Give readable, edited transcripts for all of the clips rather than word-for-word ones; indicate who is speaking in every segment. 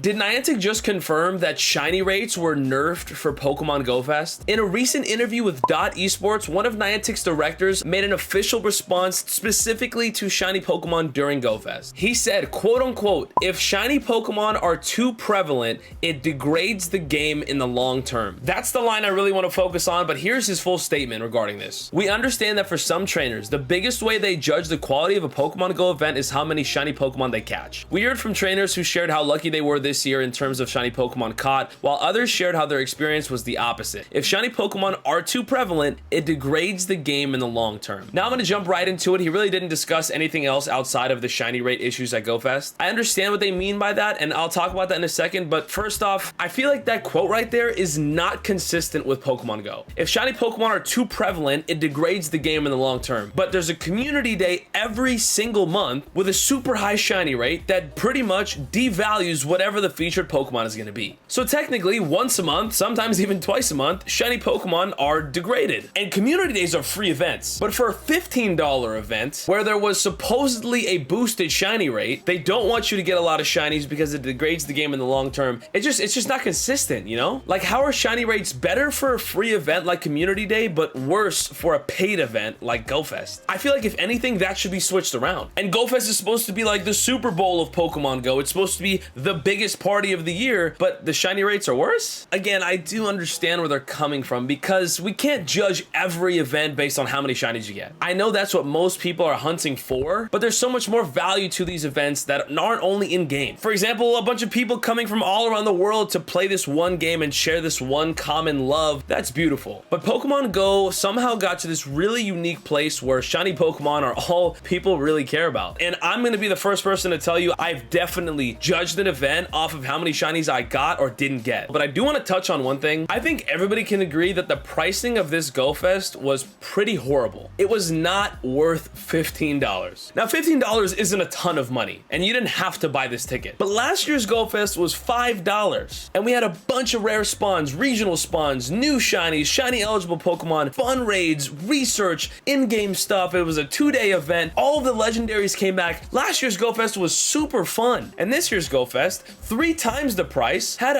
Speaker 1: did Niantic just confirm that shiny rates were nerfed for Pokemon Go Fest? In a recent interview with Esports, one of Niantic's directors made an official response specifically to shiny Pokemon during Go Fest. He said, quote unquote, if shiny Pokemon are too prevalent, it degrades the game in the long term. That's the line I really want to focus on, but here's his full statement regarding this. We understand that for some trainers, the biggest way they judge the quality of a Pokemon Go event is how many shiny Pokemon they catch. We heard from trainers who shared how lucky they were this year in terms of shiny Pokemon caught, while others shared how their experience was the opposite. If shiny Pokemon are too prevalent, it degrades the game in the long term. Now I'm going to jump right into it. He really didn't discuss anything else outside of the shiny rate issues at Go Fest. I understand what they mean by that, and I'll talk about that in a second, but first off, I feel like that quote right there is not consistent with Pokemon Go. If shiny Pokemon are too prevalent, it degrades the game in the long term. But there's a community day every single month with a super high shiny rate that pretty much devalues whatever the featured Pokemon is going to be. So technically, once a month, sometimes even twice a month, shiny Pokemon are degraded. And community days are free events. But for a $15 event where there was supposedly a boosted shiny rate, they don't want you to get a lot of shinies because it degrades the game in the long term. It's just not consistent, you know? Like, how are shiny rates better for a free event like community day, but worse for a paid event like Go Fest? I feel like if anything, that should be switched around. And Go Fest is supposed to be like the Super Bowl of Pokemon Go. It's supposed to be the biggest party of the year, but the shiny rates are worse? Again, I do understand where they're coming from because we can't judge every event based on how many shinies you get. I know that's what most people are hunting for, but there's so much more value to these events that aren't only in game. For example, a bunch of people coming from all around the world to play this one game and share this one common love. That's beautiful. But Pokemon Go somehow got to this really unique place where shiny Pokemon are all people really care about. And I'm going to be the first person to tell you I've definitely judged an event off of how many shinies I got or didn't get. But I do want to touch on one thing. I think everybody can agree that the pricing of this Go Fest was pretty horrible. It was not worth $15. Now, $15 isn't a ton of money, and you didn't have to buy this ticket. But last year's Go Fest was $5, and we had a bunch of rare spawns, regional spawns, new shinies, shiny eligible Pokemon, fun raids, research, in-game stuff. It was a 2-day event. All of the legendaries came back. Last year's Go Fest was super fun, and this year's Go Fest, 3 times the price, had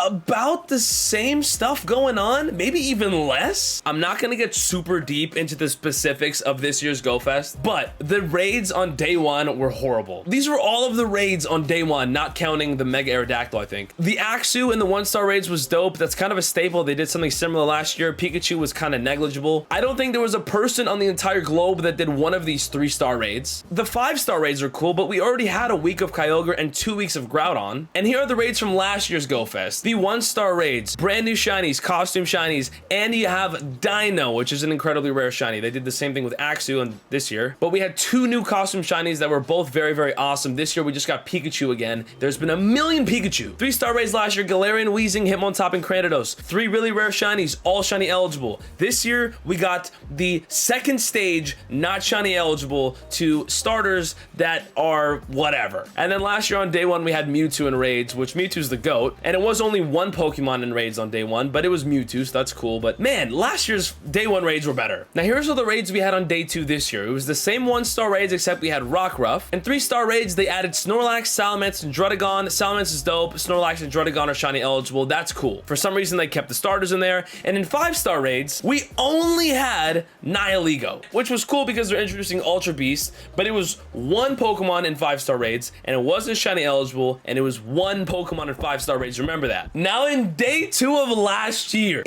Speaker 1: about the same stuff going on, maybe even less. I'm not gonna get super deep into the specifics of this year's Go Fest, but the raids on day 1 were horrible. These were all of the raids on day 1, not counting the Mega Aerodactyl, I think. The Axew in the 1-star raids was dope. That's kind of a staple. They did something similar last year. Pikachu was kind of negligible. I don't think there was a person on the entire globe that did one of these 3-star raids. The 5-star raids are cool, but we already had a week of Kyogre and 2 weeks of Groudon. And here are the raids from last year's Go Fest. The 1-star raids, brand new shinies, costume shinies, and you have Dino, which is an incredibly rare shiny. They did the same thing with Axew and this year, but we had 2 new costume shinies that were both very, very awesome. This year we just got Pikachu again. There's been a million Pikachu. 3-star raids last year, Galarian, Weezing, Hitmontop, and Cranidos. 3 really rare shinies, all shiny eligible. This year we got the second stage, not shiny eligible, to starters that are whatever. And then last year on day 1 we had Mewtwo in raids, which Mewtwo's the GOAT, and it was only 1 Pokemon in raids on day 1, but it was Mewtwo, so that's cool. But man, last year's day 1 raids were better. Now here's all the raids we had on day 2 this year. It was the same 1-star raids except we had Rockruff, and 3-star raids they added Snorlax, Salamence, and Druddigon. Salamence is dope. Snorlax and Druddigon are shiny eligible. That's cool. For some reason they kept the starters in there. And in 5-star raids we only had Nihilego, which was cool because they're introducing Ultra Beast, but it was 1 Pokemon in 5-star raids and it wasn't shiny eligible, and it was 1 Pokemon in 5-star raids. Remember that. Now in day 2 of last year,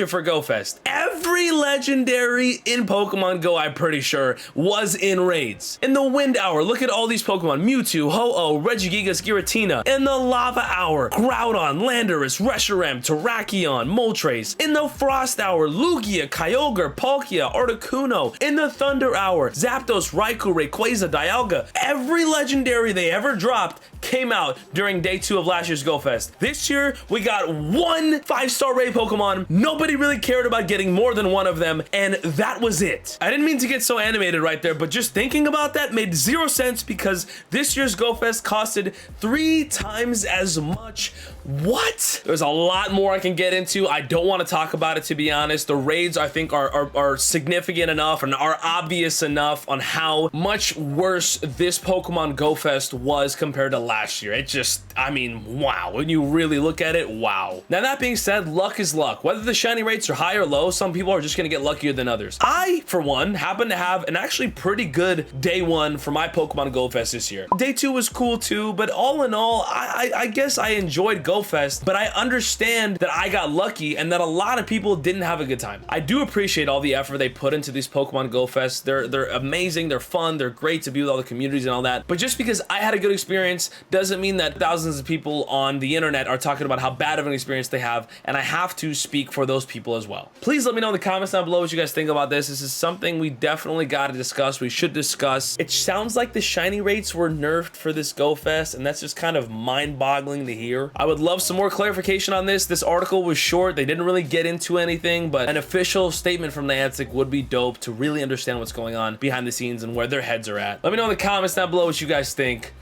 Speaker 1: for Go Fest, every legendary in Pokemon Go, I'm pretty sure, was in raids. In the Wind Hour, look at all these Pokemon: Mewtwo, Ho-Oh, Regigigas, Giratina. In the Lava Hour, Groudon, Landorus, Reshiram, Terrakion, Moltres. In the Frost Hour, Lugia, Kyogre, Palkia, Articuno. In the Thunder Hour, Zapdos, Raikou, Rayquaza, Dialga. Every legendary they ever dropped came out during day 2 of last year's Go Fest. This year, we got 1 5-star raid Pokemon. Nobody really cared about getting more than 1 of them, and that was it. I didn't mean to get so animated right there, but just thinking about that made 0 sense because this year's Go Fest costed 3 times as much. What? There's a lot more I can get into. I don't want to talk about it, to be honest. The raids, I think, are significant enough and are obvious enough on how much worse this Pokemon Go Fest was compared to last last year. It just, I mean, wow. When you really look at it, wow. Now, that being said, luck is luck. Whether the shiny rates are high or low, some people are just going to get luckier than others. I, for one, happen to have an actually pretty good day one for my Pokemon Go Fest this year. Day two was cool too, but all in all, I guess I enjoyed Go Fest, but I understand that I got lucky and that a lot of people didn't have a good time. I do appreciate all the effort they put into these Pokemon Go Fest. They're amazing, they're fun, they're great to be with all the communities and all that. But just because I had a good experience doesn't mean that thousands of people on the internet are talking about how bad of an experience they have, and I have to speak for those people as well. Please let me know in the comments down below what you guys think about this. This is something we definitely got to discuss. We should discuss. It sounds like the shiny rates were nerfed for this Go Fest, and that's just kind of mind-boggling to hear. I would love some more clarification on this. This article was short. They didn't really get into anything, but an official statement from Niantic would be dope to really understand what's going on behind the scenes and where their heads are at. Let me know in the comments down below what you guys think.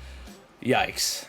Speaker 1: Yikes.